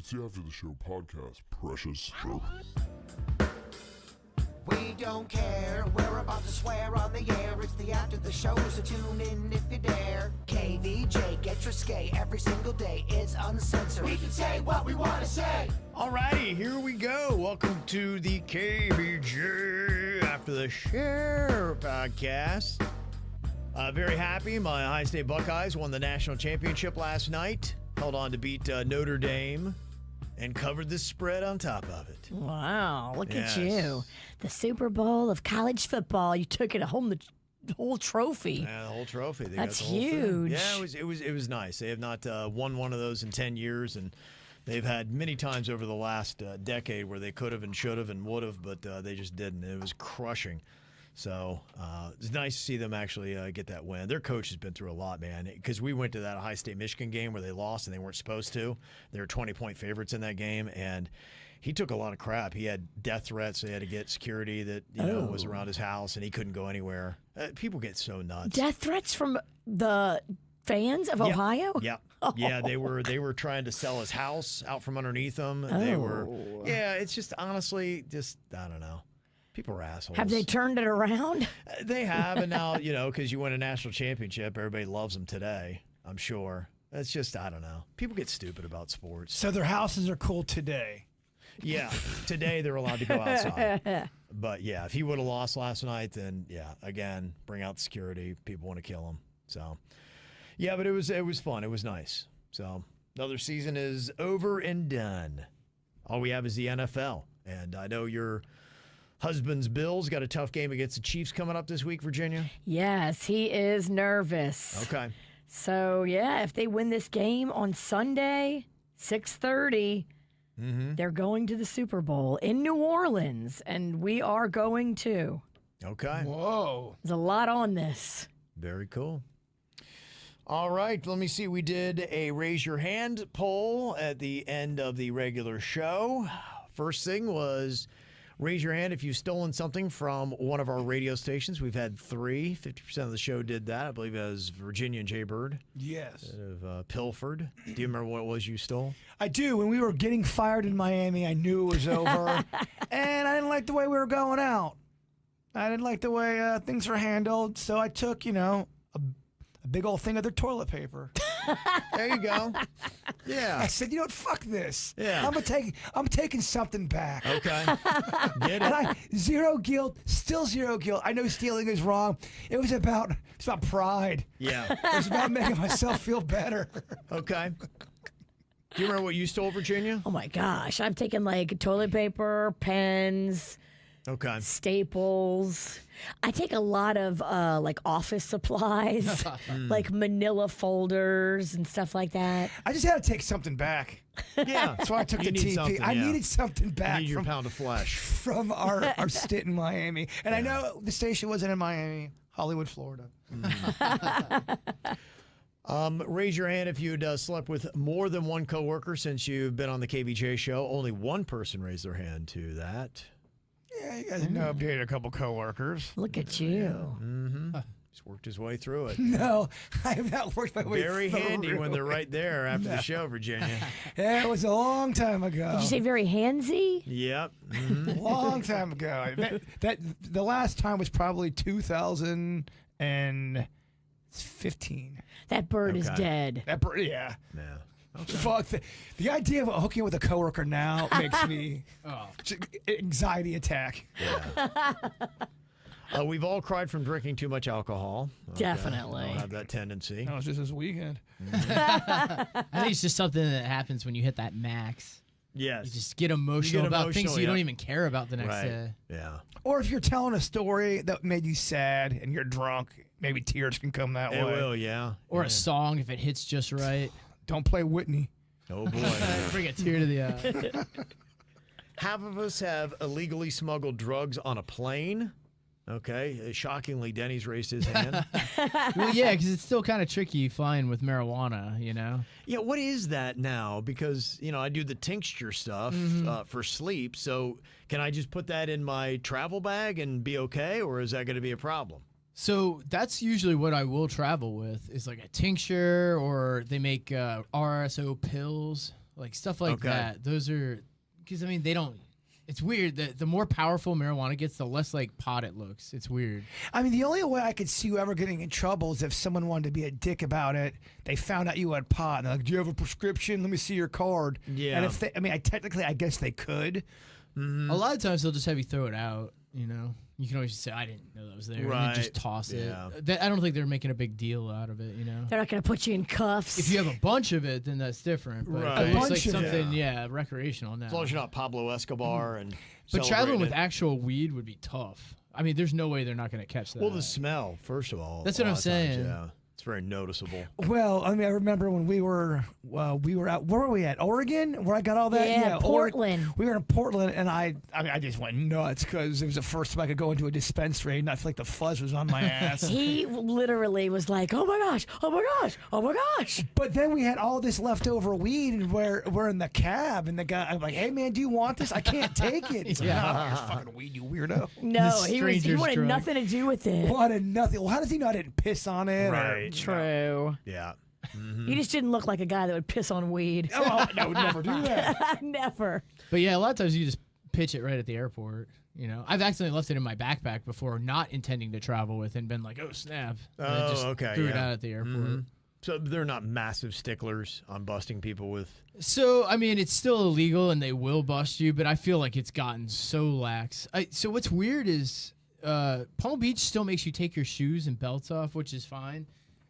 It's the After the Show podcast, precious. We don't care, we're about to swear on the air. It's the After the Show, so tune in if you dare. KVJ, get your skate every single day. It's uncensored. We can say what we want to say. Alrighty, here we go. Welcome to the KVJ After the Show podcast. Very happy. My High State Buckeyes won the national championship last night. Held on to beat Notre Dame and covered the spread on top of it. Wow, look at you. The Super Bowl of college football. You took it home, the whole trophy. Yeah, the whole trophy. They That's got the whole huge. thing. Yeah, it was nice. They have not won one of those in 10 years, and they've had many times over the last decade where they could have and should have and would have, but they just didn't. It was crushing. So it's nice to see them actually get that win. Their coach has been through a lot, man, because we went to that Ohio State-Michigan game where they lost and they weren't supposed to. They were 20-point favorites in that game, and he took a lot of crap. He had death threats. So he had to get security that was around his house, and he couldn't go anywhere. People get so nuts. Death threats from the fans of Ohio? Yeah. Yeah, they were trying to sell his house out from underneath them. They were. Yeah, it's just honestly just I don't know. People are assholes. Have they turned it around? They have, and now, because you win a national championship, everybody loves them today, I'm sure. It's just, I don't know. People get stupid about sports. So their houses are cool today. Yeah, today they're allowed to go outside. But, yeah, if he would have lost last night, then, yeah, again, bring out the security. People want to kill him. So, yeah, but it was fun. It was nice. So, another season is over and done. All we have is the NFL. And I know your husband's Bills got a tough game against the Chiefs coming up this week, Virginia. Yes, he is nervous. Okay. So, yeah, if they win this game on Sunday, 6:30, they're going to the Super Bowl in New Orleans, and we are going too. Okay. Whoa. There's a lot on this. Very cool. All right, let me see. We did a raise your hand poll at the end of the regular show. First thing was raise your hand if you've stolen something from one of our radio stations. We've had 3. 50% of the show did that. I believe it was Virginia and Jay Bird. Yes. That have pilfered. Do you remember what it was you stole? I do. When we were getting fired in Miami, I knew it was over. And I didn't like the way we were going out. I didn't like the way things were handled. So I took, a big old thing of their toilet paper. There you go. Yeah. I said, fuck this. Yeah. I'm taking something back. Okay. Get it. And zero guilt, still zero guilt. I know stealing is wrong. It's about pride. Yeah. It was about making myself feel better. Okay. Do you remember what you stole, Virginia? Oh, my gosh. I've taken, toilet paper, pens, Okay. staples. I take a lot of office supplies, like manila folders and stuff like that. I just had to take something back. Yeah. That's why I took the TP. I needed something back. You need your pound of flesh. From our stint in Miami. And I know the station wasn't in Miami, Hollywood, Florida. Raise your hand if you'd slept with more than one coworker since you've been on the KVJ show. Only one person raised their hand to that. Yeah, you guys know I've dated a couple coworkers. Look at you. Mm-hmm. He's worked his way through it. No, I have not worked my way through Very handy when they're it. right there after the show, Virginia. Yeah, it was a long time ago. Did you say very handsy? Yep. Mm-hmm. Long time ago. That the last time was probably 2015. That bird is dead. That bird, yeah. Yeah. Okay. Fuck the idea of hooking with a coworker now makes me anxiety attack. Yeah. We've all cried from drinking too much alcohol. Okay. Definitely. I don't have that tendency. No, it's just this weekend. I think it's just something that happens when you hit that max. Yes. You just get emotional about things you don't even care about the next right. day. Yeah. Or if you're telling a story that made you sad and you're drunk, maybe tears can come that It way. will, yeah. Or a song if it hits just right. Don't play Whitney. Oh, boy. Bring a tear to the eye. Half of us have illegally smuggled drugs on a plane. Okay. Shockingly, Denny's raised his hand. Well, yeah, because it's still kind of tricky flying with marijuana, Yeah, what is that now? Because, I do the tincture stuff for sleep. So can I just put that in my travel bag and be okay? Or is that going to be a problem? So that's usually what I will travel with is like a tincture, or they make RSO pills. like stuff like Okay. that. Those are because I mean they don't. It's weird that the more powerful marijuana gets, the less like pot it looks. It's weird. I mean, the only way I could see you ever getting in trouble is if someone wanted to be a dick about it. They found out you had pot, and they're like, "Do you have a prescription? Let me see your card." Yeah. And if they, I mean, I guess they could. A lot of times they'll just have you throw it out. You know, you can always just say, "I didn't know that was there," and then just Right. toss Yeah. it. I don't think they're making a big deal out of it. You know. They're not going to put you in cuffs. If you have a bunch of it, then that's different. But Right. if A it's bunch like of it. something, recreational now. As long as you're not Pablo Escobar and. But traveling with celebrating it. actual weed would be tough. I mean, there's no way they're not going to catch that. Well, the smell, first of all. That's a what I'm lot of times, saying. yeah, it's very noticeable. Well, I mean, I remember when we were out. Where were we at? Oregon, where I got all that. Yeah, Portland. We were in Portland, and I mean, I just went nuts because it was the first time I could go into a dispensary, and I feel like the fuzz was on my ass. He literally was like, "Oh my gosh, oh my gosh, oh my gosh." But then we had all this leftover weed, and we're in the cab, and the guy, I'm like, "Hey man, do you want this? I can't take it." He's like, "Oh, here's fucking weed, you weirdo." No, he stranger's wanted drug. nothing to do with it. Wanted nothing. Well, how does he know I didn't piss on it? or- Right. True. Yeah. You just didn't look like a guy that would piss on weed. Oh, I would never do that. Never. But yeah, a lot of times you just pitch it right at the airport. You know, I've accidentally left it in my backpack before, not intending to travel with, and been like, "Oh snap!" And I Oh, just okay, threw it yeah. out at the airport. Mhm. So they're not massive sticklers on busting people with. So I mean, it's still illegal, and they will bust you. But I feel like it's gotten so lax. So what's weird is Palm Beach still makes you take your shoes and belts off, which is fine.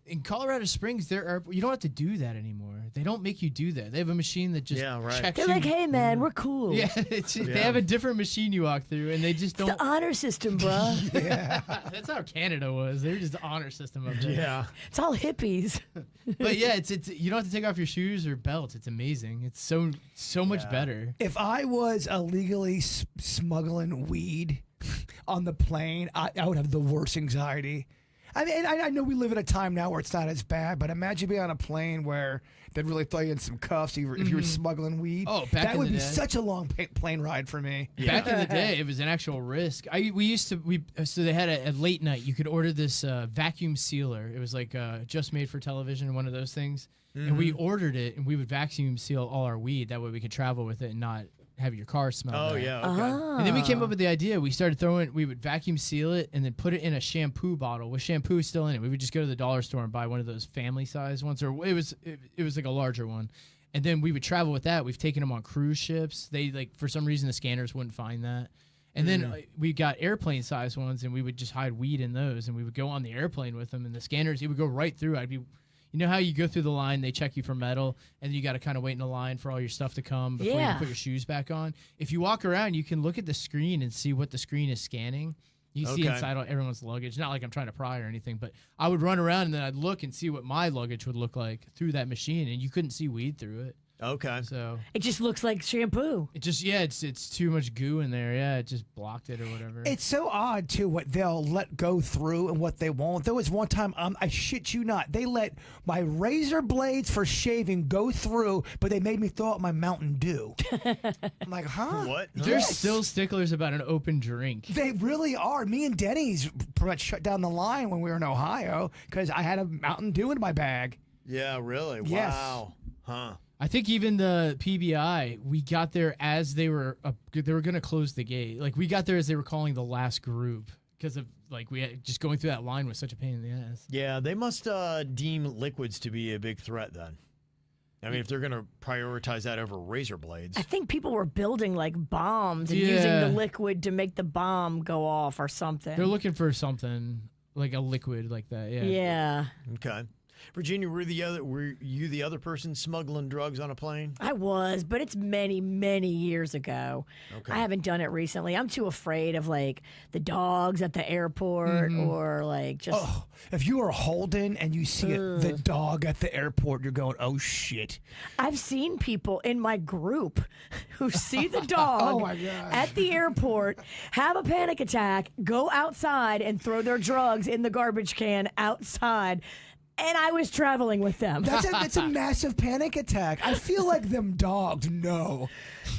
In Colorado Springs, you don't have to do that anymore. They don't make you do that. They have a machine that just Yeah, right. checks They're you. like, "Hey man, we're cool. Yeah, they have a different machine you walk through, and they just It's don't. the honor system, bro. That's how Canada was. They were just the honor system up there. Yeah. It's all hippies." But yeah, it's you don't have to take off your shoes or belts. It's amazing. It's so much better. If I was illegally smuggling weed on the plane, I would have the worst anxiety. I mean, I know we live in a time now where it's not as bad, but imagine being on a plane where they'd really throw you in some cuffs if you were smuggling weed. Oh, back that in would the be day. such a long plane ride for me. Back in the day, it was an actual risk. So they had a late night. You could order this vacuum sealer. It was like just made for television, one of those things. And we ordered it, and we would vacuum seal all our weed. That way we could travel with it and not have your car smell Oh bad. yeah. Okay. And then we came up with the idea. We would vacuum seal it and then put it in a shampoo bottle with shampoo still in it. We would just go to the dollar store and buy one of those family size ones, or it was like a larger one. And then we would travel with that. We've taken them on cruise ships. They for some reason the scanners wouldn't find that. And then we got airplane size ones, and we would just hide weed in those, and we would go on the airplane with them, and the scanners, it would go right through. You know how you go through the line, they check you for metal, and you got to kind of wait in a line for all your stuff to come before you Yeah. can put your shoes back on. If you walk around, you can look at the screen and see what the screen is scanning. You see Okay. inside everyone's luggage. Not like I'm trying to pry or anything, but I would run around and then I'd look and see what my luggage would look like through that machine, and you couldn't see weed through it. Okay. So It just looks like shampoo. it just it's too much goo in there. Yeah, it just blocked it or whatever. It's so odd too what they'll let go through and what they won't. There was one time, I shit you not, they let my razor blades for shaving go through, but they made me throw out my Mountain Dew. I'm like, huh? What? They're Yes. still sticklers about an open drink. They really are. Me and Denny's pretty much shut down the line when we were in Ohio because I had a Mountain Dew in my bag. Yeah. Really. Yes. Wow. Huh. I think even the PBI, we got there as they were going to close the gate. Like we got there as they were calling the last group because of like we had, just going through that line was such a pain in the ass. Yeah. They must deem liquids to be a big threat then. I mean, if they're going to prioritize that over razor blades. I think people were building like bombs and using Yeah. the liquid to make the bomb go off or something. They're looking for something like a liquid like that. Yeah. Yeah. Okay. Virginia, were you the other person smuggling drugs on a plane? I was, but it's many, many years ago. Okay. I haven't done it recently. I'm too afraid of like the dogs at the airport or like just. Oh, if you are Holden and you see the dog at the airport, you're going, oh shit. I've seen people in my group who see the dog Oh, my God. at the airport, have a panic attack, go outside and throw their drugs in the garbage can outside. and I was traveling with them. That's a massive panic attack. I feel like them dogs know.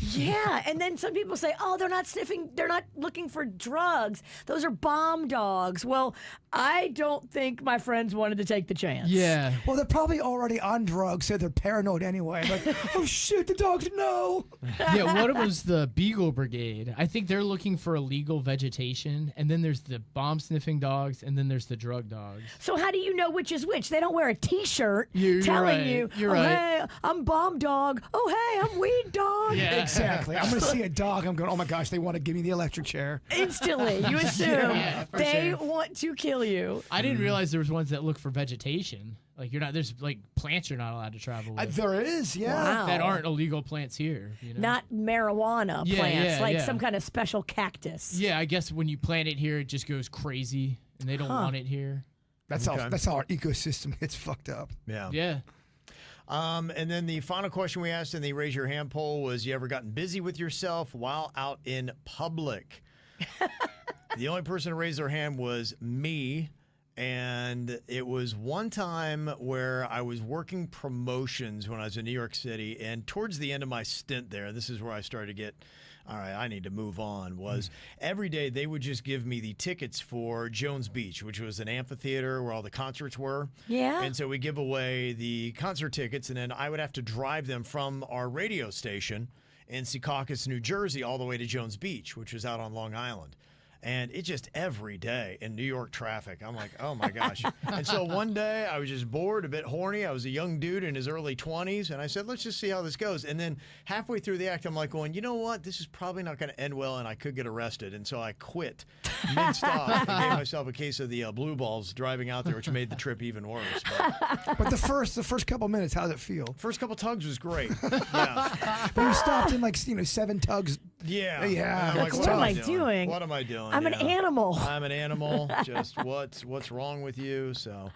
Yeah, and then some people say, "Oh, they're not sniffing. They're not looking for drugs. Those are bomb dogs." Well, I don't think my friends wanted to take the chance. Yeah. Well, they're probably already on drugs, so they're paranoid anyway. Like, oh shit, the dogs know. Yeah, one of them's the Beagle Brigade. I think they're looking for illegal vegetation, and then there's the bomb-sniffing dogs, and then there's the drug dogs. So how do you know which is which? They don't wear a T-shirt You're telling right. you, You're "Oh, right. hey, I'm bomb dog. Oh, hey, I'm weed dog." Yeah. Exactly. I'm gonna see a dog. I'm going, oh my gosh, they want to give me the electric chair. Instantly, you assume Yeah, for they sure. want to kill you. I didn't realize there was ones that look for vegetation. Like there's like plants you're not allowed to travel with There is, yeah. Wow. that aren't illegal plants here. You know? Not marijuana Yeah, plants, yeah, like yeah. some kind of special cactus. Yeah, I guess when you plant it here, it just goes crazy, and they don't want it here. That's how our ecosystem gets fucked up. Yeah. Yeah. And then the final question we asked in the Raise Your Hand poll was, you ever gotten busy with yourself while out in public? The only person to raise their hand was me. And it was one time where I was working promotions when I was in New York City. And towards the end of my stint there, this is where I started to get, all right, I need to move on, was every day they would just give me the tickets for Jones Beach, which was an amphitheater where all the concerts were. Yeah. And so we give away the concert tickets, and then I would have to drive them from our radio station in Secaucus, New Jersey, all the way to Jones Beach, which was out on Long Island. And it just every day in New York traffic, I'm like, oh my gosh. And so one day I was just bored, a bit horny. I was a young dude in his early 20s. And I said, let's just see how this goes. And then halfway through the act, I'm like going, you know what? This is probably not going to end well and I could get arrested. And so I quit mid-stop and gave myself a case of the blue balls driving out there, which made the trip even worse. But the first couple minutes, how did it feel? First couple tugs was great. Yeah. But you stopped in like 7 tugs. Yeah. Yeah. I'm Like, what am I doing? What am I doing? I'm an animal. I'm an animal. Just what's wrong with you? So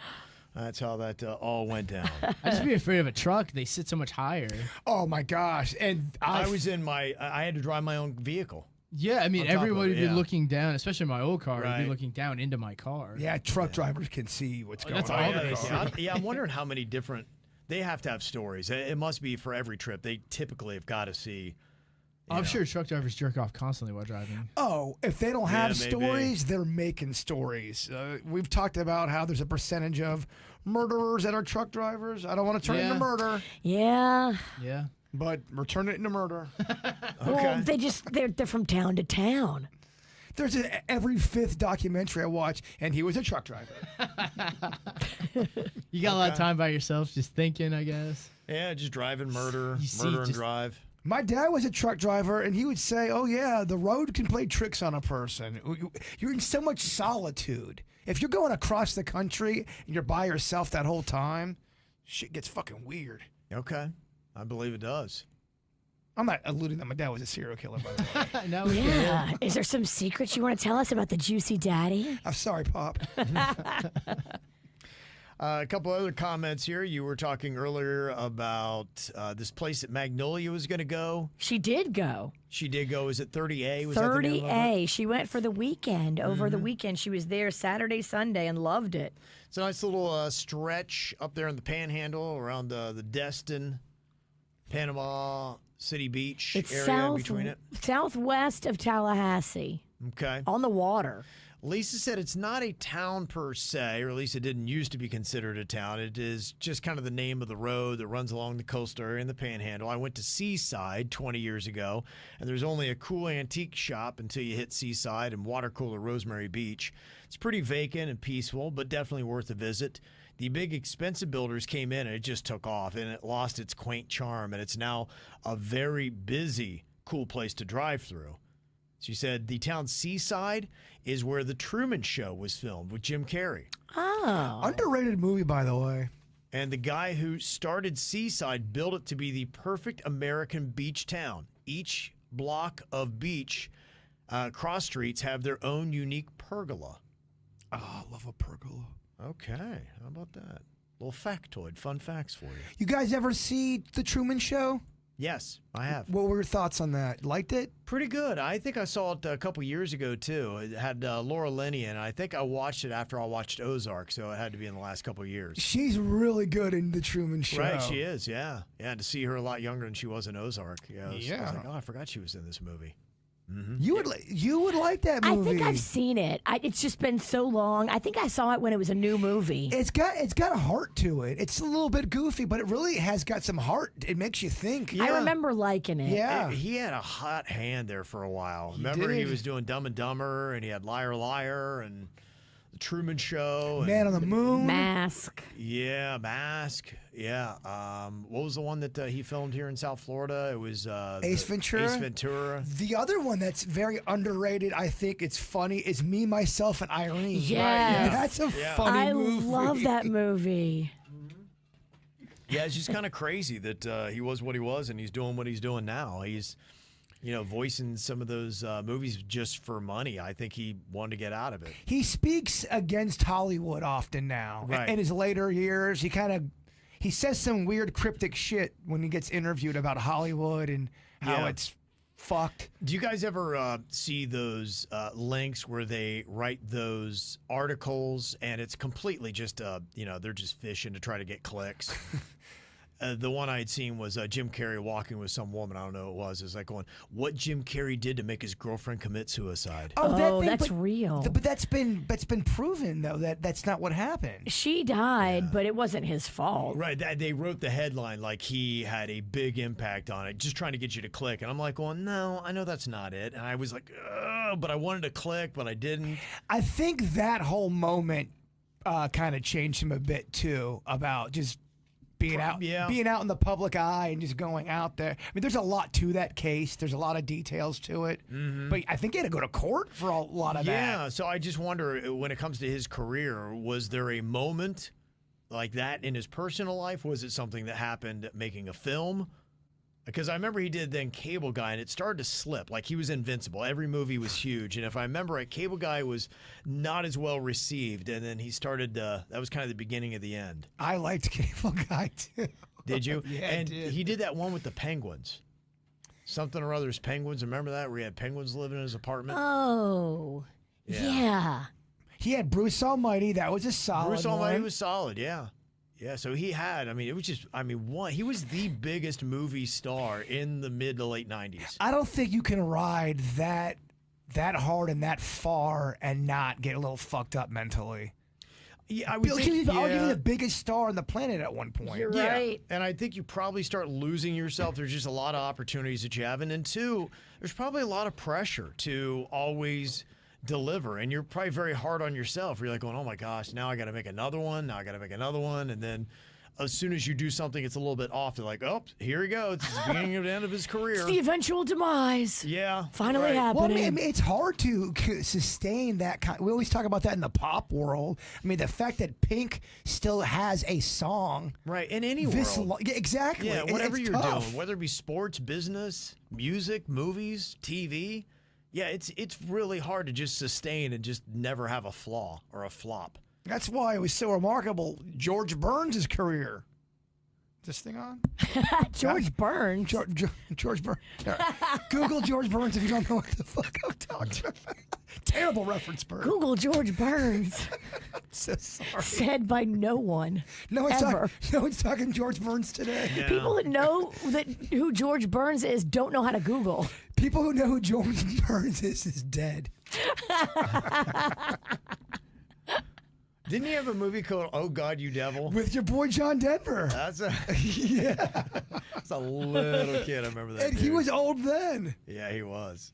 that's how that all went down. I just be afraid of a truck. They sit so much higher. Oh my gosh! And I was in I had to drive my own vehicle. Yeah, I mean, On top of everybody it, would be yeah. looking down, especially my old car. Would Right. be looking down into my car. yeah, truck drivers can see what's going that's on. all in they the see. car. I'm wondering how many different they have to have stories. It must be for every trip. They typically have got to see. I'm sure truck drivers jerk off constantly while driving. Oh, if they don't have maybe. stories, they're making stories. We've talked about how there's a percentage of murderers that are truck drivers. I don't want to turn it Yeah. into murder, Yeah. Yeah. but we're turning it into murder. Well, they're from town to town. There's every 5th documentary I watch, and he was a truck driver. You got a lot of time by yourself just thinking, I guess. Yeah, just driving, murder see, and just- drive. My dad was a truck driver, and he would say, oh, yeah, the road can play tricks on a person. You're in so much solitude. If you're going across the country and you're by yourself that whole time, shit gets fucking weird. Okay, I believe it does. I'm not alluding that my dad was a serial killer, by the way. No, Yeah. Is there some secrets you want to tell us about the Juicy Daddy? I'm sorry, Pop. A couple other comments here. You were talking earlier about this place that Magnolia was going to go. She did go. She did go. Is it 30A? Was that the name of it? 30A. She went for the weekend. Over the weekend, she was there Saturday, Sunday, and loved it. It's a nice little stretch up there in the Panhandle around the Destin, Panama City Beach It's area in between it. southwest of Tallahassee, Okay. on the water. Lisa said it's not a town per se, or at least it didn't used to be considered a town. It is just kind of the name of the road that runs along the coastal area in the Panhandle. I went to Seaside 20 years ago, and there's only a cool antique shop until you hit Seaside and water cooler Rosemary Beach. It's pretty vacant and peaceful, but definitely worth a visit. The big expensive builders came in and it just took off, and it lost its quaint charm, and it's now a very busy, cool place to drive through. She said the town Seaside is where The Truman Show was filmed with Jim Carrey. Oh. Underrated movie, by the way. And the guy who started Seaside built it to be the perfect American beach town. Each block of beach cross streets have their own unique pergola. Oh, I love a pergola. Okay, how about that? Little factoid, fun facts for you. You guys ever see The Truman Show? Yes, I have. What were your thoughts on that? Liked it? Pretty good. I think I saw it a couple years ago, too. It had Laura Linney, and I think I watched it after I watched Ozark, so it had to be in the last couple of years. She's really good in The Truman Show. Right, she is, yeah. Yeah, and to see her a lot younger than she was in Ozark. Yeah, I was like, oh, I forgot she was in this movie. Mm-hmm. You would like that movie. I think I've seen it. It's just been so long. I think I saw it when it was a new movie. It's got a heart to it. It's a little bit goofy, but it really has got some heart. It makes you think. Yeah. I remember liking it. Yeah. He had a hot hand there for a while. He Remember did. he was doing Dumb and Dumber, and he had Liar Liar and The Truman Show. And, Man on the Moon. Mask. Yeah, Mask. Yeah. What was the one that he filmed here in South Florida? It was Ace Ventura. Ace Ventura. The other one that's very underrated, I think it's funny, is Me, Myself, and Irene. Yes. Right, yeah. That's a Yeah. funny movie. I love that movie. Yeah, it's just kind of crazy that he was what he was and he's doing what he's doing now. He's, voicing some of those movies just for money. I think he wanted to get out of it. He speaks against Hollywood often now. Right. In his later years, he says some weird cryptic shit when he gets interviewed about Hollywood and how it's fucked. Do you guys ever see those links where they write those articles and it's completely just, they're just fishing to try to get clicks? The one I had seen was Jim Carrey walking with some woman. I don't know who it was. It's like going, what Jim Carrey did to make his girlfriend commit suicide. That's real. But that's been proven though that that's not what happened. She died, but it wasn't his fault. Right. They wrote the headline like he had a big impact on it, just trying to get you to click. And I'm like, well, no, I know that's not it. And I was like, but I wanted to click, but I didn't. I think that whole moment kind of changed him a bit too about just being out in the public eye and just going out there. I mean, there's a lot to that case. There's a lot of details to it. Mm-hmm. But I think he had to go to court for a lot of that. Yeah, so I just wonder, when it comes to his career, was there a moment like that in his personal life? Was it something that happened making a film? Because I remember he did then Cable Guy, and it started to slip. Like, he was invincible. Every movie was huge. And if I remember right, Cable Guy was not as well received. And then he started, that was kind of the beginning of the end. I liked Cable Guy, too. Did you? Yeah, and I did. He did that one with the penguins. Something or other's penguins. Remember that? Where he had penguins living in his apartment? Oh, yeah. He had Bruce Almighty. That was a solid Bruce Almighty one. was solid, yeah. Yeah, so he had, it was just, he was the biggest movie star in the mid to late 90s. I don't think you can ride that hard and that far and not get a little fucked up mentally. Yeah, I would think, arguably the biggest star on the planet at one point. You're right. And I think you probably start losing yourself. There's just a lot of opportunities that you have. And then two, there's probably a lot of pressure to always deliver, and you're probably very hard on yourself. You're like going, oh my gosh, now I got to make another one. Now I got to make another one. And then as soon as you do something, it's a little bit off. They're like, oh, here he goes. It's the beginning of the end of his career. It's the eventual demise. Yeah. Finally Well, happening. it's hard to sustain that kind. We always talk about that in the pop world. I mean, the fact that Pink still has a song, right, in any world. Exactly. Yeah, whatever it's you're tough. doing, whether it be sports, business, music, movies, TV. Yeah, it's really hard to just sustain and just never have a flaw or a flop. That's why it was so remarkable. George Burns' career. Is this thing on? George Burns. George Burns. Google George Burns if you don't know what the fuck I'm talking about. Terrible reference, Bert. Google George Burns. So sorry. Said by no one. No one's ever. talking George Burns today. Yeah. People that know who George Burns is don't know how to Google. People who know who George Burns is dead. Didn't he have a movie called Oh God, You Devil? With your boy John Denver. That's a Yeah. that's a little kid. I remember that. And he dude. was old then. Yeah, he was.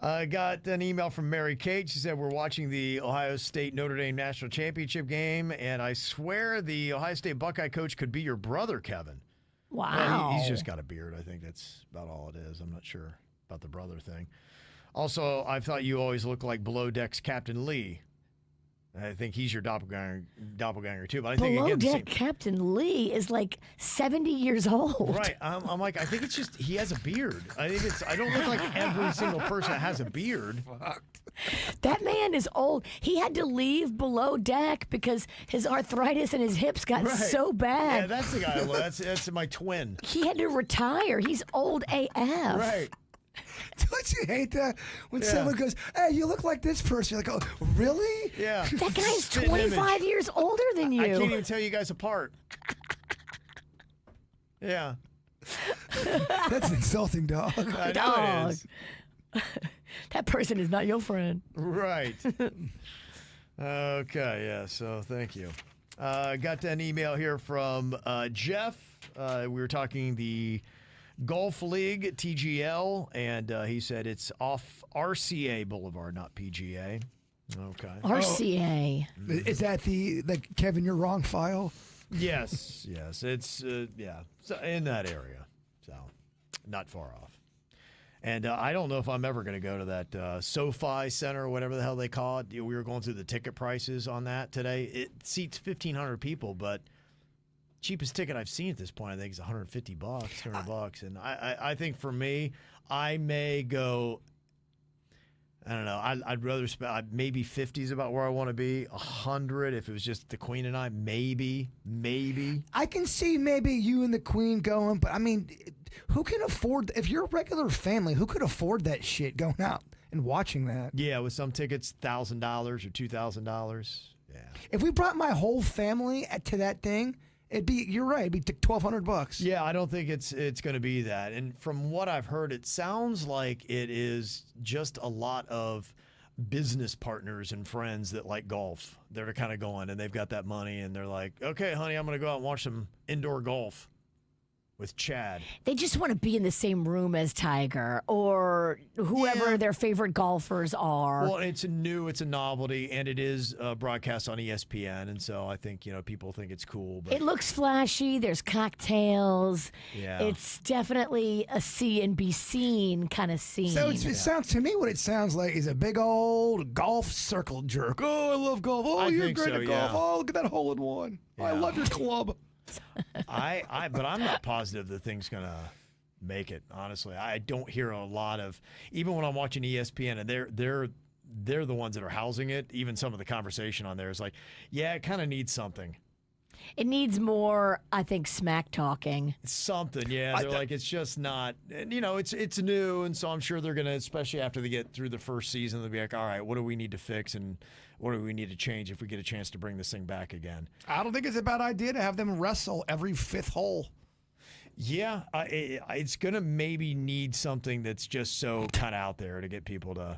I got an email from Mary Kate. She said, we're watching the Ohio State Notre Dame National Championship game, and I swear the Ohio State Buckeye coach could be your brother, Kevin. Wow. Well, he's just got a beard. I think that's about all it is. I'm not sure about the brother thing. Also, I thought you always looked like Below Deck's Captain Lee. I think he's your doppelganger too. But I think Below again, Deck Captain Lee is like 70 years old. right. I'm like, I think it's just he has a beard. I think I don't look like every single person that has a beard. That man is old. He had to leave Below Deck because his arthritis in his hips got Right. so Yeah, bad. that's the guy. That's my twin. He had to retire. He's old AF. Right. Don't you hate that when someone goes, "Hey, you look like this person"? You're like, "Oh, really?" Yeah. That guy's Spitting 25 image. years older than you. I can't even tell you guys apart. Yeah. That's insulting, dog. I know Dog. it is. That person is not your friend. Right. Okay, yeah, so thank you. Got an email here from Jeff. We were talking the Golf League, TGL, and he said it's off RCA Boulevard, not PGA. Okay. RCA. Is that the Kevin, you're wrong file? Yes, it's, so in that area, so not far off. And I don't know if I'm ever going to go to that SoFi Center or whatever the hell they call it. We were going through the ticket prices on that today. It seats 1,500 people, but cheapest ticket I've seen at this point, I think, is $150, $200. And I think for me, I may go, I don't know, I'd rather spend, maybe 50 is about where I want to be. 100 if it was just the Queen and I, maybe. I can see maybe you and the Queen going, but I mean, who can afford, if you're a regular family, who could afford that shit going out and watching that? Yeah, with some tickets, $1,000 or $2,000. Yeah. If we brought my whole family to that thing, you're right, it'd be $1,200. Yeah, I don't think it's going to be that. And from what I've heard, it sounds like it is just a lot of business partners and friends that like golf. They're kind of going, and they've got that money, and they're like, okay, honey, I'm going to go out and watch some indoor golf with Chad. They just want to be in the same room as Tiger or whoever their favorite golfers are. Well, it's a novelty, and it is broadcast on ESPN, and so I think, people think it's cool. But It looks flashy. There's cocktails. Yeah. It's definitely a see and be seen kind of scene. So it sounds to me, what it sounds like is a big old golf circle jerk. Oh, I love golf. Oh, I you're think great so, at golf. yeah. Oh, look at that hole in one. Oh, I Yeah. love your club. but I'm not positive the thing's gonna make it. Honestly, I don't hear a lot of, even when I'm watching ESPN, and they're the ones that are housing it. Even some of the conversation on there is like, yeah, it kind of needs something. It needs more, I think, smack talking. Something, yeah. They're like, it's just not, and it's new, and so I'm sure they're gonna, especially after they get through the first season, they'll be like, all right, what do we need to fix and what do we need to change if we get a chance to bring this thing back again? I don't think it's a bad idea to have them wrestle every fifth hole. Yeah, it's gonna maybe need something that's just so kind of out there to get people to.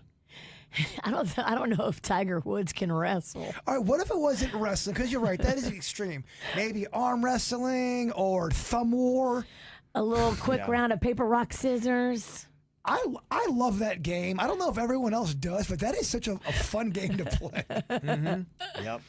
I don't know if Tiger Woods can wrestle. All right, what if it wasn't wrestling? Because you're right, that is extreme. Maybe arm wrestling or thumb war. A little quick round of paper, rock, scissors. I love that game. I don't know if everyone else does, but that is such a fun game to play. Yep.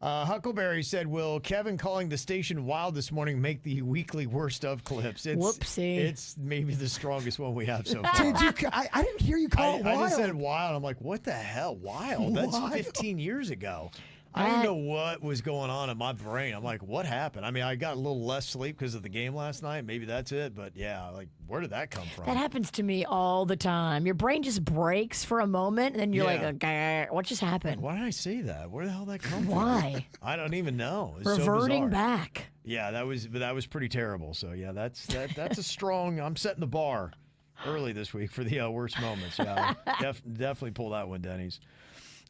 Huckleberry said, will Kevin calling the station wild this morning make the weekly worst of clips? Whoopsie. It's maybe the strongest one we have so far. Did you? I didn't hear you call it wild. I just said wild. I'm like, what the hell? Wild? That's Wild. 15 years ago. I didn't know what was going on in my brain. I'm like, what happened? I mean, I got a little less sleep because of the game last night. Maybe that's it. But yeah, like, where did that come from? That happens to me all the time. Your brain just breaks for a moment, and then you're Yeah. like, okay, what just happened? Why did I say that? Where the hell did that come from? Why? I don't even know. It's so Reverting bizarre. back. Yeah, that was pretty terrible. So yeah, that's a strong. I'm setting the bar early this week for the worst moments. Yeah, definitely pull that one, Denny's.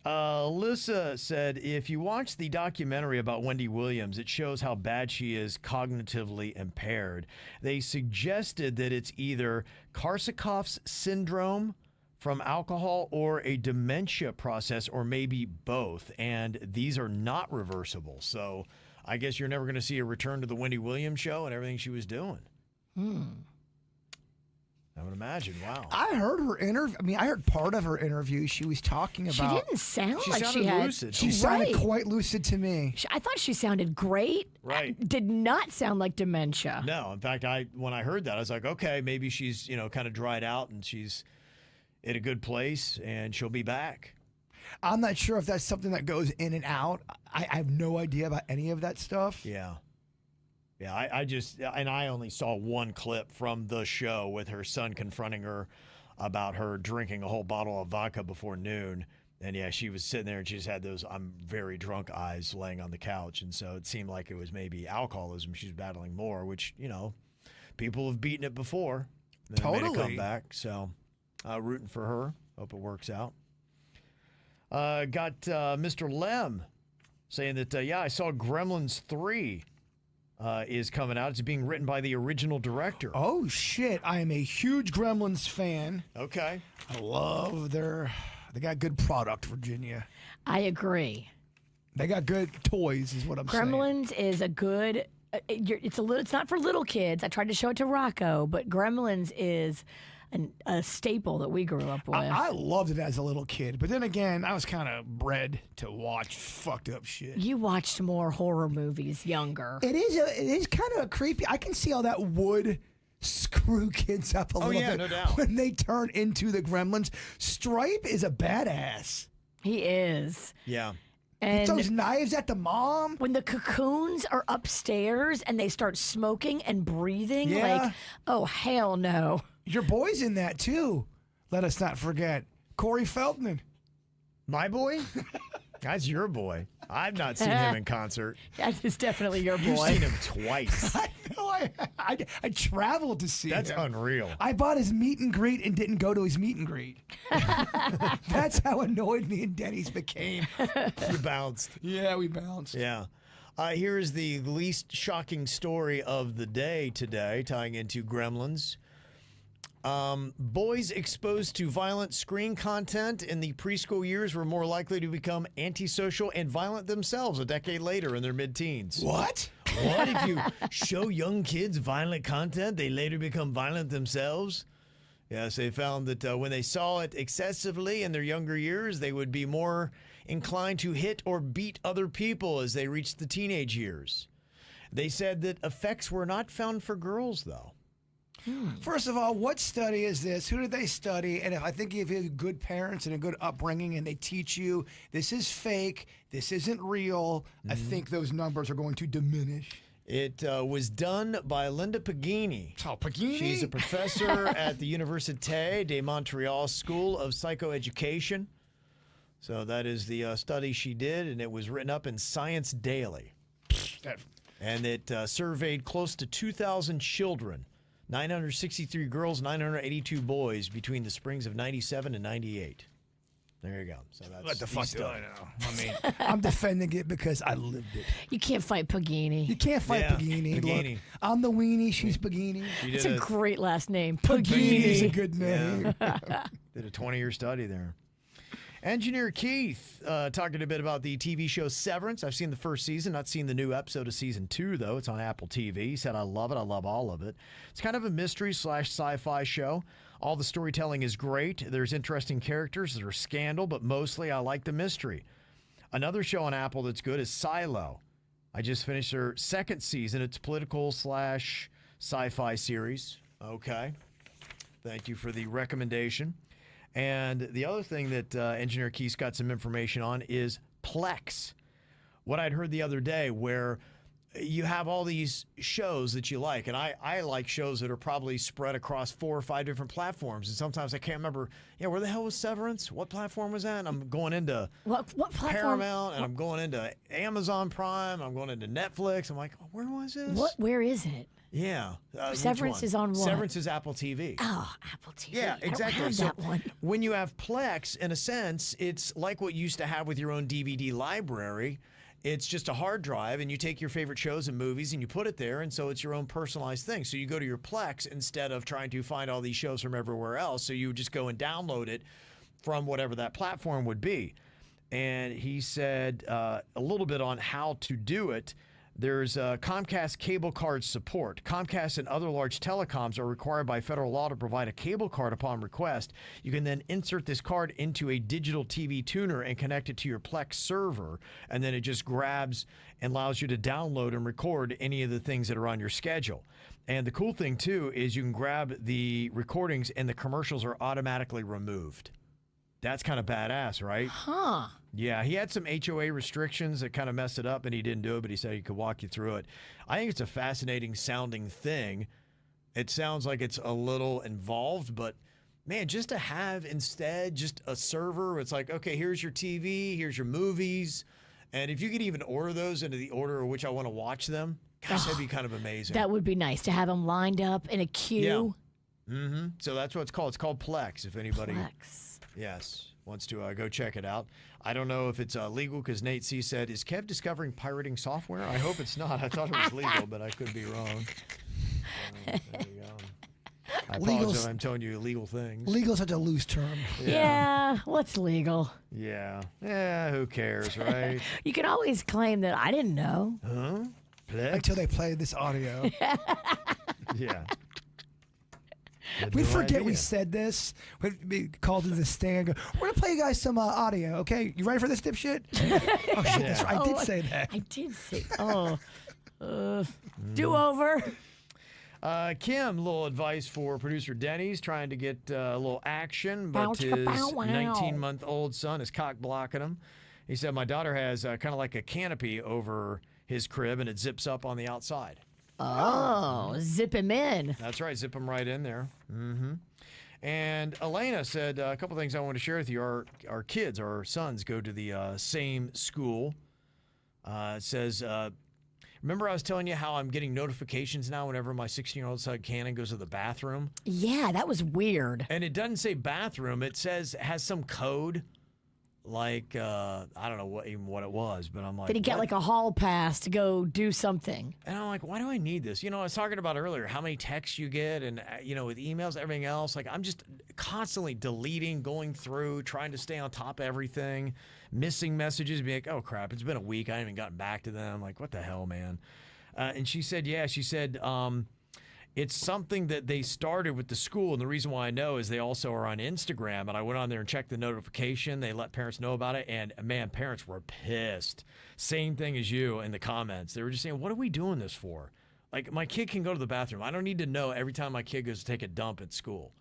Alyssa said, if you watch the documentary about Wendy Williams, it shows how bad she is cognitively impaired. They suggested that it's either Korsakoff's syndrome from alcohol or a dementia process, or maybe both. And these are not reversible. So I guess you're never going to see a return to the Wendy Williams show and everything she was doing. I would imagine. Wow. I heard her interview. I mean, I heard part of her interview. She was talking She about. didn't sound She like sounded she had. lucid. She sounded Right. quite lucid to me. I thought she sounded great. Right. Did not sound like dementia. No, in fact, when I heard that, I was like, okay, maybe she's kind of dried out and she's in a good place and she'll be back. I'm not sure if that's something that goes in and out. I have no idea about any of that stuff. Yeah. Yeah, I only saw one clip from the show with her son confronting her about her drinking a whole bottle of vodka before noon. And yeah, she was sitting there and she just had those I'm very drunk eyes laying on the couch. And so it seemed like it was maybe alcoholism she's battling more, which, people have beaten it before. Made a comeback. So rooting for her. Hope it works out. Got Mr. Lem saying that, I saw Gremlins 3 is coming out. It's being written by the original director. Oh, shit. I am a huge Gremlins fan. Okay. I love they got good product, Virginia. I agree. They got good toys is what I'm saying. Gremlins is a good, it's not for little kids. I tried to show it to Rocco, but Gremlins is a staple that we grew up with. I loved it as a little kid, but then again, I was kind of bred to watch fucked up shit. You watched more horror movies younger. It is kind of creepy. I can see how that would screw kids up a little bit no doubt. when they turn into the Gremlins. Stripe is a badass. He is. Yeah. And Those knives at the mom. when the cocoons are upstairs and they start smoking and breathing, Yeah. oh, hell no. Your boy's in that too. Let us not forget Corey Feldman. My boy? That's your boy. I've not seen him in concert. That is definitely your You've boy. seen him twice. I know. I traveled to see That's him. unreal. I bought his meet and greet and didn't go to his meet and greet. That's how annoyed me and Denny's became. You bounced. Yeah, we bounced. Yeah. Here's the least shocking story of the day today, tying into Gremlins. Boys exposed to violent screen content in the preschool years were more likely to become antisocial and violent themselves a decade later in their mid-teens. What? What? If you show young kids violent content, they later become violent themselves? Yes, they found that when they saw it excessively in their younger years, they would be more inclined to hit or beat other people as they reached the teenage years. They said that effects were not found for girls, though. First of all, what study is this? Who did they study? And if you have good parents and a good upbringing and they teach you this is fake, this isn't real, I think those numbers are going to diminish. It was done by Linda Pagini. Oh, Pagini? She's a professor at the Université de Montréal School of Psychoeducation. So that is the study she did, and it was written up in Science Daily. And it surveyed close to 2,000 children. 963 girls, 982 boys between the springs of 97 and 98. There you go. So that's What the fuck do stuff. I know? I mean, I'm defending it because I lived it. You can't fight Pagini. You can't fight Yeah, Pagini. Pagini. Look, I'm the weenie, she's Pagini. She It's did a great last name. Pagini is a Pagini. good name. did a 20-year study there. Engineer Keith talking a bit about the TV show Severance. I've seen the first season, not seen the new episode of season 2, though. It's on Apple TV. He said, I love it. I love all of it. It's kind of a mystery/sci-fi show. All the storytelling is great. There's interesting characters. There's scandal, but mostly I like the mystery. Another show on Apple that's good is Silo. I just finished their second season. It's political/sci-fi series. Okay. Thank you for the recommendation. And the other thing that Engineer Keith's got some information on is Plex. What I'd heard the other day where you have all these shows that you like, and I like shows that are probably spread across 4 or 5 different platforms, and sometimes I can't remember, where the hell was Severance? What platform was that? And I'm going into What platform? Paramount, and I'm going into Amazon Prime, I'm going into Netflix. I'm like, where was this? Where is it? Yeah. Which Severance one? is on what? Severance is Apple TV. Oh, Apple TV. Yeah, exactly. I don't have that one. When you have Plex, in a sense, it's like what you used to have with your own DVD library. It's just a hard drive, and you take your favorite shows and movies, and you put it there, and so it's your own personalized thing. So you go to your Plex instead of trying to find all these shows from everywhere else. So you would just go and download it from whatever that platform would be. And he said a little bit on how to do it. There's Comcast cable card support. Comcast and other large telecoms are required by federal law to provide a cable card upon request. You can then insert this card into a digital TV tuner and connect it to your Plex server, and then it just grabs and allows you to download and record any of the things that are on your schedule. And the cool thing, too, is you can grab the recordings and the commercials are automatically removed. That's kind of badass, right? Huh. Yeah, he had some HOA restrictions that kind of messed it up, and he didn't do it, but he said he could walk you through it. I think it's a fascinating sounding thing. It sounds like it's a little involved, but man, just to have instead just a server, it's like, okay, here's your TV, here's your movies, and if you could even order those into the order of which I want to watch them, gosh, that'd be kind of amazing. That would be nice to have them lined up in a queue. Yeah. So that's what it's called. It's called Plex, if anybody... Plex. Yes, wants to go check it out. I don't know if it's legal because Nate C said, is Kev discovering pirating software? I hope it's not. I thought it was legal, but I could be wrong. There you go. I apologize if I'm telling you illegal things. Legal is such a loose term. Yeah, what's legal? Yeah. Yeah, who cares, right? You can always claim that I didn't know. Huh? Plex? Until they play this audio. Yeah. We No forget idea. we said this. We called to the stand. Go, we're going to play you guys some audio, okay? You ready for this, dipshit? Oh, shit, that's right. I did say that. I did say, do-over. Kim, little advice for producer Denny's, trying to get a little action, but Bow, his chicka, bow, wow. 19-month-old son is cock blocking him. He said, my daughter has kind of like a canopy over his crib, and it zips up on the outside. Oh, zip him in. That's right, zip him right in there. And Elena said a couple things I want to share with you. Our kids, our sons, go to the same school. It says, remember I was telling you how I'm getting notifications now whenever my 16-year-old son Cannon goes to the bathroom? Yeah, that was weird. And it doesn't say bathroom. It has some code. Like, I don't know what it was, but I'm like... Did he get what? like a hall pass to go do something? And I'm like, why do I need this? You know, I was talking about earlier how many texts you get and, with emails, everything else. Like, I'm just constantly deleting, going through, trying to stay on top of everything, missing messages, being like, oh, crap, it's been a week. I haven't even gotten back to them. Like, what the hell, man? And she said, it's something that they started with the school, and the reason why I know is they also are on Instagram, and I went on there and checked the notification. They let parents know about it, and, man, parents were pissed. Same thing as you in the comments. They were just saying, what are we doing this for? Like, my kid can go to the bathroom. I don't need to know every time my kid goes to take a dump at school.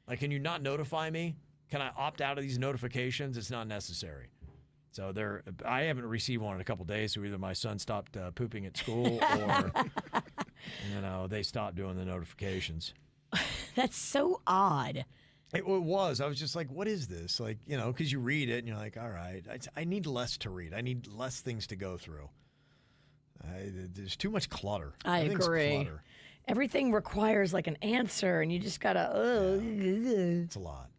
Like, can you not notify me? Can I opt out of these notifications? It's not necessary. So I haven't received one in a couple days, so either my son stopped pooping at school or... they stopped doing the notifications. That's so odd. It was. I was just like, what is this? Like, because you read it and you're like, all right, I need less to read. I need less things to go through. There's too much clutter. I Everything's agree. Clutter. Everything requires like an answer, and you just gotta. It's a lot.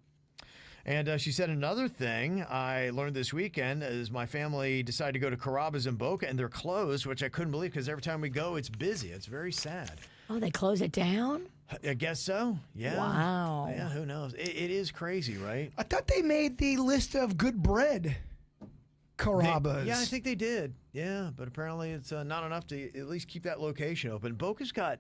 And she said another thing I learned this weekend is my family decided to go to Carrabba's in Boca, and they're closed, which I couldn't believe because every time we go, it's busy. It's very sad. Oh, they close it down? I guess so. Yeah. Wow. Yeah, who knows? It is crazy, right? I thought they made the list of good bread. Carrabba's. Yeah, I think they did. Yeah, but apparently it's not enough to at least keep that location open. Boca's got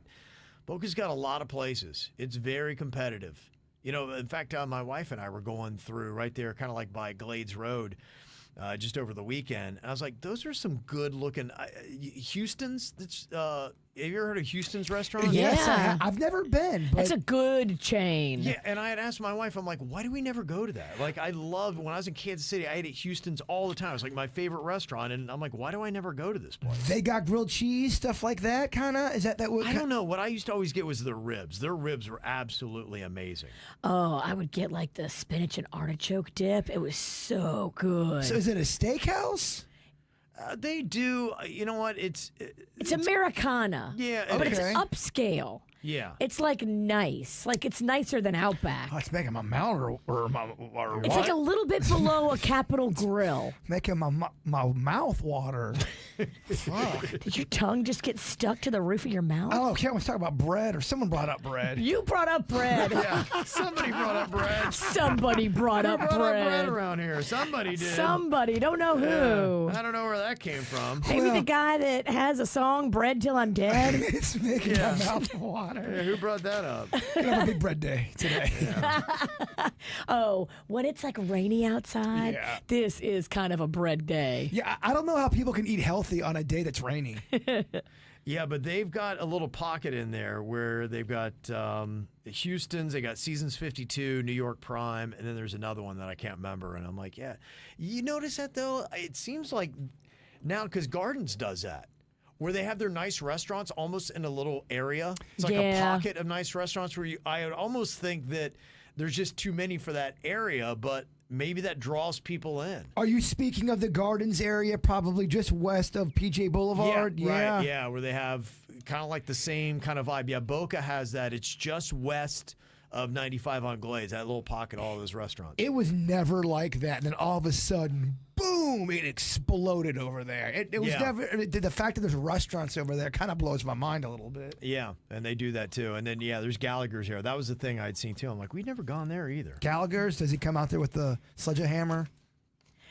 a lot of places. It's very competitive. In fact, my wife and I were going through right there, kind of like by Glades Road, just over the weekend. And I was like, those are some good-looking Houston's. Have you ever heard of Houston's restaurant? Yes, Yeah. I've never been. But That's a good chain. Yeah, and I had asked my wife, I'm like, why do we never go to that? Like, I loved, when I was in Kansas City, I ate at Houston's all the time. It was like my favorite restaurant, and I'm like, why do I never go to this place? they got grilled cheese, stuff like that, kind of? Is that what? I don't know. What I used to always get was their ribs. Their ribs were absolutely amazing. Oh, I would get like the spinach and artichoke dip. It was so good. So is it a steakhouse? They do, you know what? It's Americana. Yeah, but it's okay. upscale. yeah. It's like nice. Like it's nicer than Outback. Oh, it's making my mouth or It's what? like a little bit below a Capitol Grill. Making my mouth water. Fuck. Did your tongue just get stuck to the roof of your mouth? Oh, can't we talk about bread? Or someone brought up bread. You brought up bread. Yeah, somebody brought up bread. Somebody brought up Brought up bread bread. around here. Somebody did. Somebody, don't know who. I don't know where that came from. Maybe Well- the guy that has a song, Bread Till I'm Dead. It's making my mouth water. on. Who brought that up? Gonna have a big bread day today. Oh, when it's like rainy outside, Yeah. this is kind of a bread day. Yeah, I don't know how people can eat healthy on a day that's rainy. Yeah, but they've got a little pocket in there where they've got Houston's, they got Seasons 52, New York Prime, and then there's another one that I can't remember. And I'm like, yeah. You notice that, though? It seems like now, because Gardens does that, where they have their nice restaurants almost in a little area. It's like a pocket of nice restaurants where I would almost think that there's just too many for that area, but maybe that draws people in. Are you speaking of the Gardens area, probably just west of PJ Boulevard? Yeah, right. Yeah, where they have kind of like the same kind of vibe. Yeah, Boca has that. It's just west of 95 on Glades, that little pocket, all those restaurants. It was never like that. And then all of a sudden, boom, it exploded over there. It was never, the fact that there's restaurants over there kind of blows my mind a little bit. Yeah, and they do that too. And then, there's Gallagher's here. That was the thing I'd seen too. I'm like, we'd never gone there either. Gallagher's, does he come out there with the sledgehammer?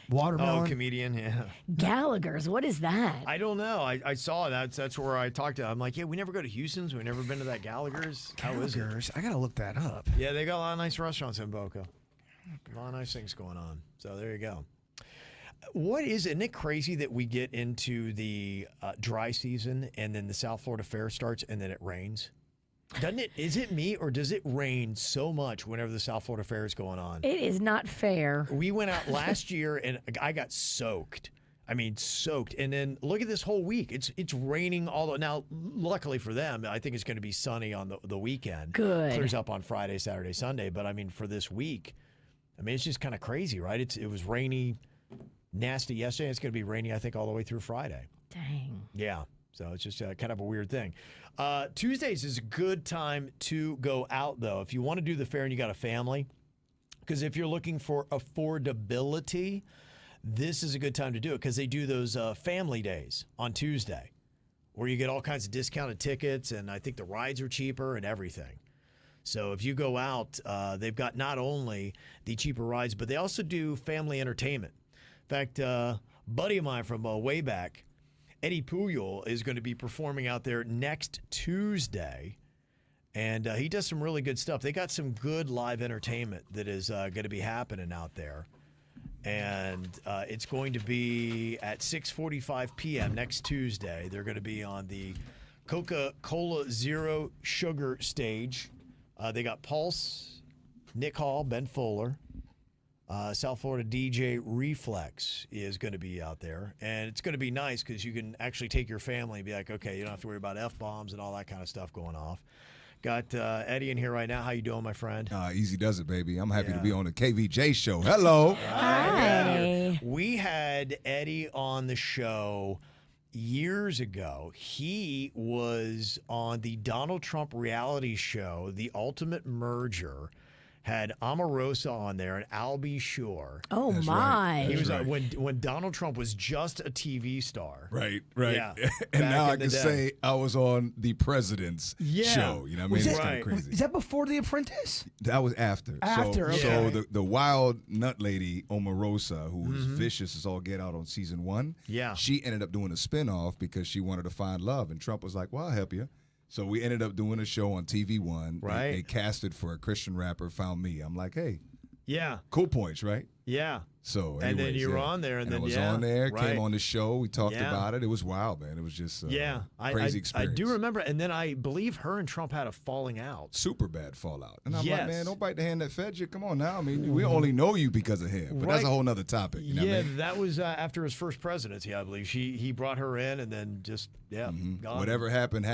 Watermelon? Oh, comedian, yeah. Gallagher's, what is that? I don't know. I saw that. That's where I talked to him. I'm like, we never go to Houston's. We've never been to that Gallagher's. How is it? Gallagher's? I got to look that up. Yeah, they got a lot of nice restaurants in Boca. A lot of nice things going on. So there you go. Isn't it crazy that we get into the dry season and then the South Florida Fair starts and then it rains? Doesn't it? Is it me or does it rain so much whenever the South Florida Fair is going on? It is not fair. We went out last year and I got soaked. I mean, soaked. And then look at this whole week. It's raining all the now. Luckily for them, I think it's going to be sunny on the weekend. Good. Clears up on Friday, Saturday, Sunday. But I mean, for this week, I mean, it's just kind of crazy, right? It was rainy, nasty yesterday. It's going to be rainy, I think, all the way through Friday. Dang. Yeah. So it's just kind of a weird thing. Tuesdays is a good time to go out, though, if you want to do the fair and you got a family. Because if you're looking for affordability, this is a good time to do it because they do those family days on Tuesday where you get all kinds of discounted tickets, and I think the rides are cheaper and everything. So if you go out, they've got not only the cheaper rides, but they also do family entertainment. In fact, a buddy of mine from way back, Eddie Puyol, is going to be performing out there next Tuesday, and he does some really good stuff. They got some good live entertainment that is going to be happening out there, and it's going to be at 6:45 p.m. next Tuesday. They're going to be on the Coca-Cola Zero Sugar stage. They got Pulse, Nick Hall, Ben Fuller. South Florida DJ Reflex is going to be out there. And it's going to be nice because you can actually take your family and be like, okay, you don't have to worry about F-bombs and all that kind of stuff going off. Got Eddie in here right now. How you doing, my friend? Easy does it, baby. I'm happy to be on the KVJShow. Hello. Hi. We had Eddie on the show years ago. He was on the Donald Trump reality show, The Ultimate Merger. Had Omarosa on there and Albie Shore. Oh, That's my. right. He was right. when Donald Trump was just a TV star. Right. Yeah, And back now I in the can day. say I was on the president's show. You know what I mean? It's kind of crazy. Is that before The Apprentice? That was after. After, So okay. the wild nut lady, Omarosa, who was vicious as all get out on season 1, Yeah. she ended up doing a spinoff because she wanted to find love. And Trump was like, well, I'll help you. So we ended up doing a show on TV One. Right. They casted for a Christian rapper, found me. I'm like, hey, Yeah. cool points, right? Yeah. So, And then anyways, you were on there, and then, I was yeah, on there, right. came on the show, we talked Yeah. about it. It was wild, man. It was just Yeah. crazy I experience. do remember. And then I believe her and Trump had a falling out. Super bad fallout. And I'm Yes. like, man, don't bite the hand that fed you. Come on now. I mean, we only know you because of him. But that's a Right. whole nother topic. You know Yeah, what I mean? that was after his first presidency, I believe. He brought her in, and then just gone. Whatever happened.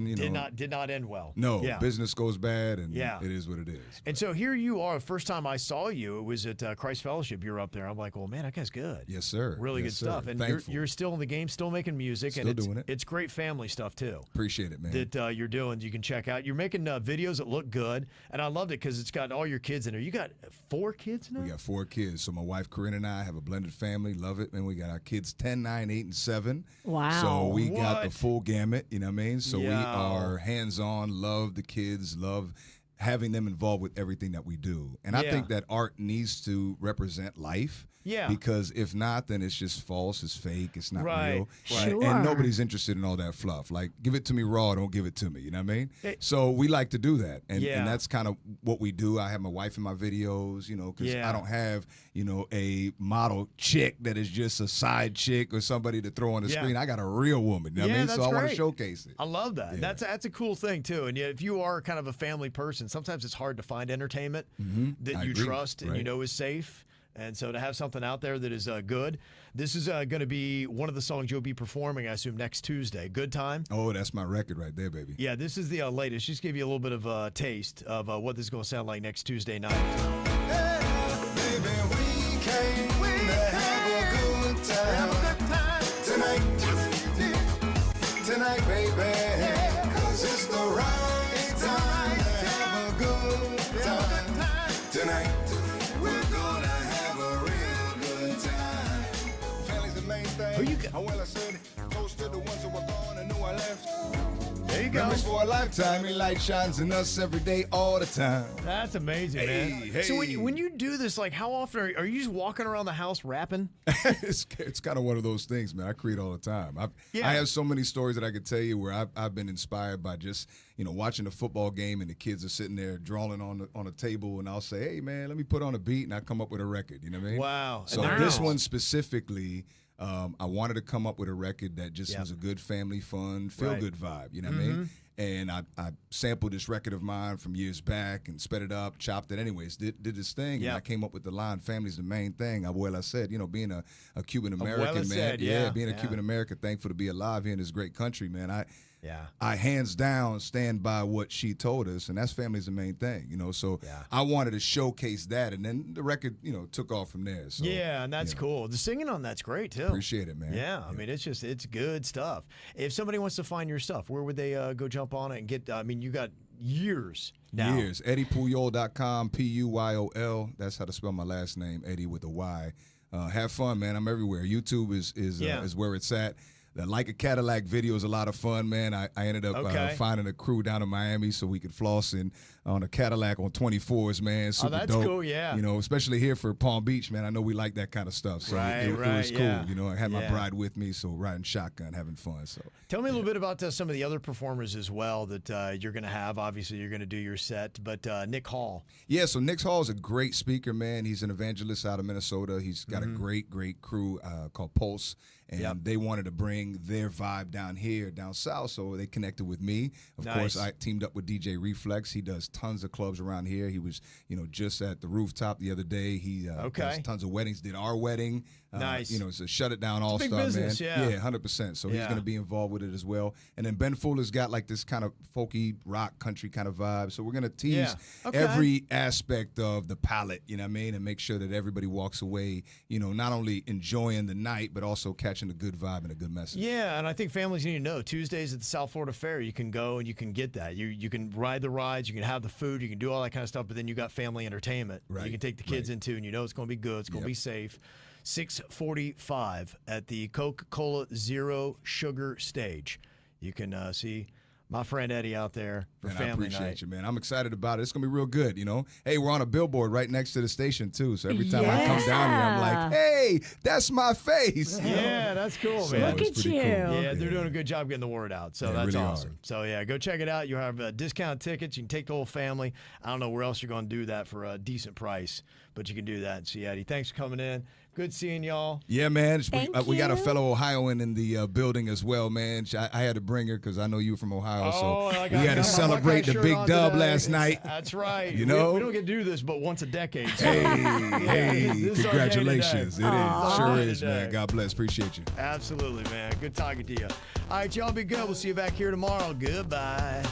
You know, did not end well. No, Yeah. business goes bad, and Yeah. it is what it is. And so here you are. First time I saw you, it was at Christ Fellowship. You're up there. I'm like, well, man, that guy's good. Yes, sir. Really Yes, good sir. stuff. And Thankful. you're still in the game, still making music. Still and doing it. It's great family stuff, too. Appreciate it, man. That you're doing. You can check out. You're making videos that look good, and I loved it because it's got all your kids in there. You got 4 kids now? We got 4 kids. So my wife Corinne and I have a blended family. Love it, man. We got our kids 10, 9, 8, and 7. Wow. So we got the What? full gamut. You know what I mean? So we Yeah. are hands-on. Love the kids. Love having them involved with everything that we do. And I Yeah. think that art needs to represent life. Yeah. Because if not, then it's just false, it's fake, it's not Right, real. right. And Sure. nobody's interested in all that fluff. Like, give it to me raw, don't give it to me. You know what I mean? So we like to do that. And that's kind of what we do. I have my wife in my videos, you know, because I don't have, you know, a model chick that is just a side chick or somebody to throw on the screen. I got a real woman. You know what I mean? that's So I want to great. showcase it. I love that. That's a cool thing too. And if you are kind of a family person, sometimes it's hard to find entertainment that I you agree. trust and you Right. know is safe. And so to have something out there that is good, this is going to be one of the songs you'll be performing, I assume, next Tuesday. Good Time? Oh, that's my record right there, baby. Yeah, this is the latest. Just give you a little bit of a taste of what this is going to sound like next Tuesday night. Baby, we came to have a good time tonight, baby, 'cause it's the right time to have a good time tonight. We're gonna have a real good time. Family's the main thing. Who you got? Well, I said, toast to the ones who are gone and who I left. There you go. Memories for a lifetime, and light shines in us every day, all the time. That's amazing, man. Hey, So hey. when you do this, like, how often are you just walking around the house rapping? it's kind of one of those things, man. I create all the time. I have so many stories that I could tell you where I've been inspired by just, you know, watching a football game and the kids are sitting there drawing on a table, and I'll say, hey, man, let me put on a beat, and I come up with a record. You know what I mean? Wow. So this one specifically, I wanted to come up with a record that just was a good family fun, feel good vibe. You know what I mean? And I sampled this record of mine from years back and sped it up, chopped it anyways, did this thing. And I came up with the line, family's the main thing. I said, you know, being a Cuban-American, man. Being a Cuban-American, thankful to be alive here in this great country, man. I hands down stand by what she told us, and that's family's the main thing, you know. So I wanted to showcase that, and then the record, you know, took off from there. So, and that's cool. The singing on that's great too. Appreciate it, man. Yeah, I mean, it's good stuff. If somebody wants to find your stuff, where would they go jump on it and get? I mean, you got years now. Years. EddiePuyol.com, P-U-Y-O-L. That's how to spell my last name, Eddie with a Y. Have fun, man. I'm everywhere. YouTube is where it's at. The Like a Cadillac video is a lot of fun, man. I ended up finding a crew down in Miami so we could floss on a Cadillac on 24s, man. Super that's dope. cool, yeah. You know, especially here for Palm Beach, man. I know we like that kind of stuff. So it was cool. You know, I had my bride with me, so riding shotgun, having fun. So tell me a little bit about some of the other performers as well that you're going to have. Obviously, you're going to do your set, but Nick Hall. Yeah, so Nick Hall is a great speaker, man. He's an evangelist out of Minnesota. He's got a great crew called Pulse. And they wanted to bring their vibe down here, down south, so they connected with me. Of course, I teamed up with DJ Reflex. He does tons of clubs around here. He was, you know, just at the rooftop the other day. He does tons of weddings. Did our wedding. Nice. You know, it's a Shut It Down All-Star, man. Business, Yeah, 100%. So he's going to be involved with it as well. And then Ben Fuller's got like this kind of folky rock country kind of vibe. So we're going to tease every aspect of the palette, you know what I mean, and make sure that everybody walks away, you know, not only enjoying the night, but also catching a good vibe and a good message. Yeah, and I think families need to know Tuesdays at the South Florida Fair, you can go and you can get that. You can ride the rides, you can have the food, you can do all that kind of stuff, but then you got family entertainment. You can take the kids into, and you know it's going to be good, it's going to be safe. 6:45 at the Coca-Cola Zero Sugar stage. You can see my friend Eddie out there for Man, family I appreciate night. you, man. I'm excited about it. It's going to be real good, you know. Hey, we're on a billboard right next to the station, too. So every time I come down here, I'm like, hey, that's my face. Yeah, that's cool, man. Look at you. Cool. Yeah, they're doing a good job getting the word out. So that's really awesome. So, yeah, go check it out. You have discount tickets. You can take the whole family. I don't know where else you're going to do that for a decent price, but you can do that. So, Eddie, thanks for coming in. Good seeing y'all. Yeah, man. We got a you. fellow Ohioan in the building as well, man. I had to bring her because I know you from Ohio. So we had to celebrate the big dub last night. That's right. You know? We don't get to do this but once a decade. So. Hey, This is our day congratulations. It today. is. Sure is, Today. man. God bless. Appreciate you. Absolutely, man. Good talking to you. All right, y'all be good. We'll see you back here tomorrow. Goodbye.